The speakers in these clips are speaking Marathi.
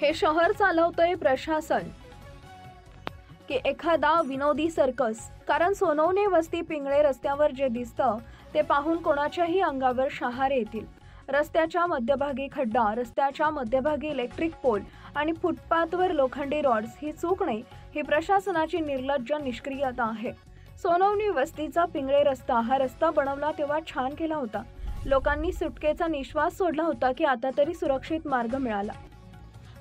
हे शहर चालवतंय प्रशासन की एखादा विनोदी सर्कस? कारण सोनवणे वस्ती पिंगळे रस्त्यावर जे दिसतं ते पाहून कोणाच्याही अंगावर शहारे येतील. रस्त्याच्या मध्यभागी खड्डा, रस्त्याच्या मध्यभागी इलेक्ट्रिक पोल आणि फुटपाथवर लोखंडी रॉड्स. ही चूक नाही, ही प्रशासनाची निर्लज्ज निष्क्रियता आहे. सोनवणे वस्तीचा पिंगळे रस्ता, हा रस्ता बनवला तेव्हा छान केला होता. लोकांनी सुटकेचा निश्वास सोडला होता की आता तरी सुरक्षित मार्ग मिळाला.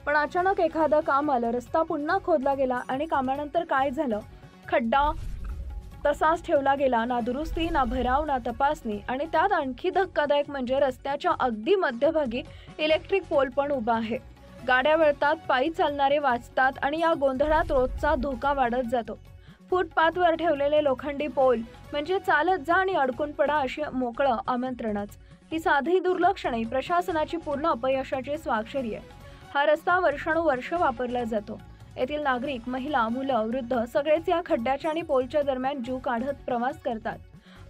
पण अचानक एखादं काम आलं, रस्ता पुन्हा खोदला गेला आणि कामानंतर काय झालं? खड्डा तसाच ठेवला गेला, ना दुरुस्ती, ना भराव, ना तपासणी. आणि त्यात आणखी धक्कादायक म्हणजे रस्त्याच्या अगदी मध्यभागी इलेक्ट्रिक पोल पण उभा आहे. गाड्या वळतात, पायी चालणारे वाचतात आणि या गोंधळात रोजचा धोका वाढत जातो. फुटपाथवर ठेवलेले लोखंडी पोल म्हणजे चालत जा आणि अडकून पडा अशी मोकळं आमंत्रणच. ही साधी दुर्लक्ष नाही, प्रशासनाची पूर्ण अपयशाची स्वाक्षरी आहे. हा रस्ता वर्षानुवर्ष वापरला जातो. येथील नागरिक, महिला, मुलं, वृद्ध सगळेच या खड्ड्याच्या आणि पोलच्या दरम्यान जीव काढत प्रवास करतात.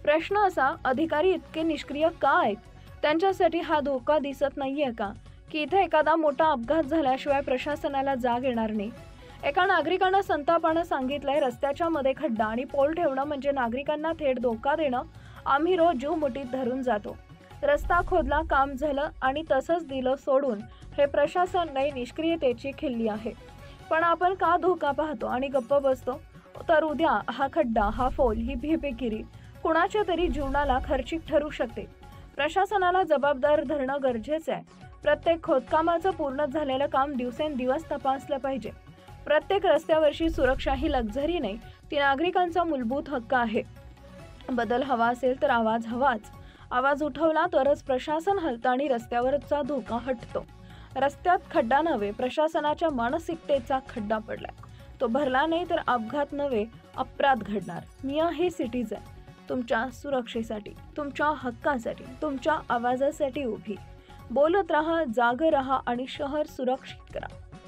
प्रश्न असा, अधिकारी इतके निष्क्रिय का आहेत? त्यांच्यासाठी हा धोका दिसत नाहीये का की इथे एखादा मोठा अपघात झाल्याशिवाय प्रशासनाला जाग येणार नाही? एका नागरिकांना संतापानं सांगितलंय, रस्त्याच्या मध्ये खड्डा आणि पोल ठेवणं म्हणजे नागरिकांना थेट धोका देणं. आम्ही रोज जीव मुठीत धरून जातो. रस्ता खोदला, काम झालं आणि तसंच दिलं सोडून. हे प्रशासन नाही, निष्क्रियतेची खिल्ली आहे. पण आपण का धोका पाहतो आणि गप्प बसतो? तर उद्या हा खड्डा, हा पोल, ही भेपेगिरी कुणाच्या तरी जीवनाला खर्चिक ठरू शकते. प्रशासनाला जबाबदार धरणं गरजेचं आहे. प्रत्येक खोदकामाचं पूर्ण झालेलं काम दिवसेंदिवस तपासलं पाहिजे. प्रत्येक रस्त्यावरची सुरक्षा ही लक्झरी नाही, ती नागरिकांचा मूलभूत हक्क आहे. बदल हवा असेल तर आवाज हवाच. आवाज उठवला तरच प्रशासन हलतं आणि रस्त्यावरचा धोका हटतो. रस्त्यात खड्डा नव्हे, प्रशासनाच्या मानसिकतेचा खड्डा पडलाय. तो भरला नाही तर अपघात नव्हे, अपराध घडणार. मी आहे सिटीजन, तुमच्या सुरक्षेसाठी, तुमच्या हक्कासाठी, तुमच्या आवाजासाठी उभी. बोलत राहा, जाग राहा आणि शहर सुरक्षित करा.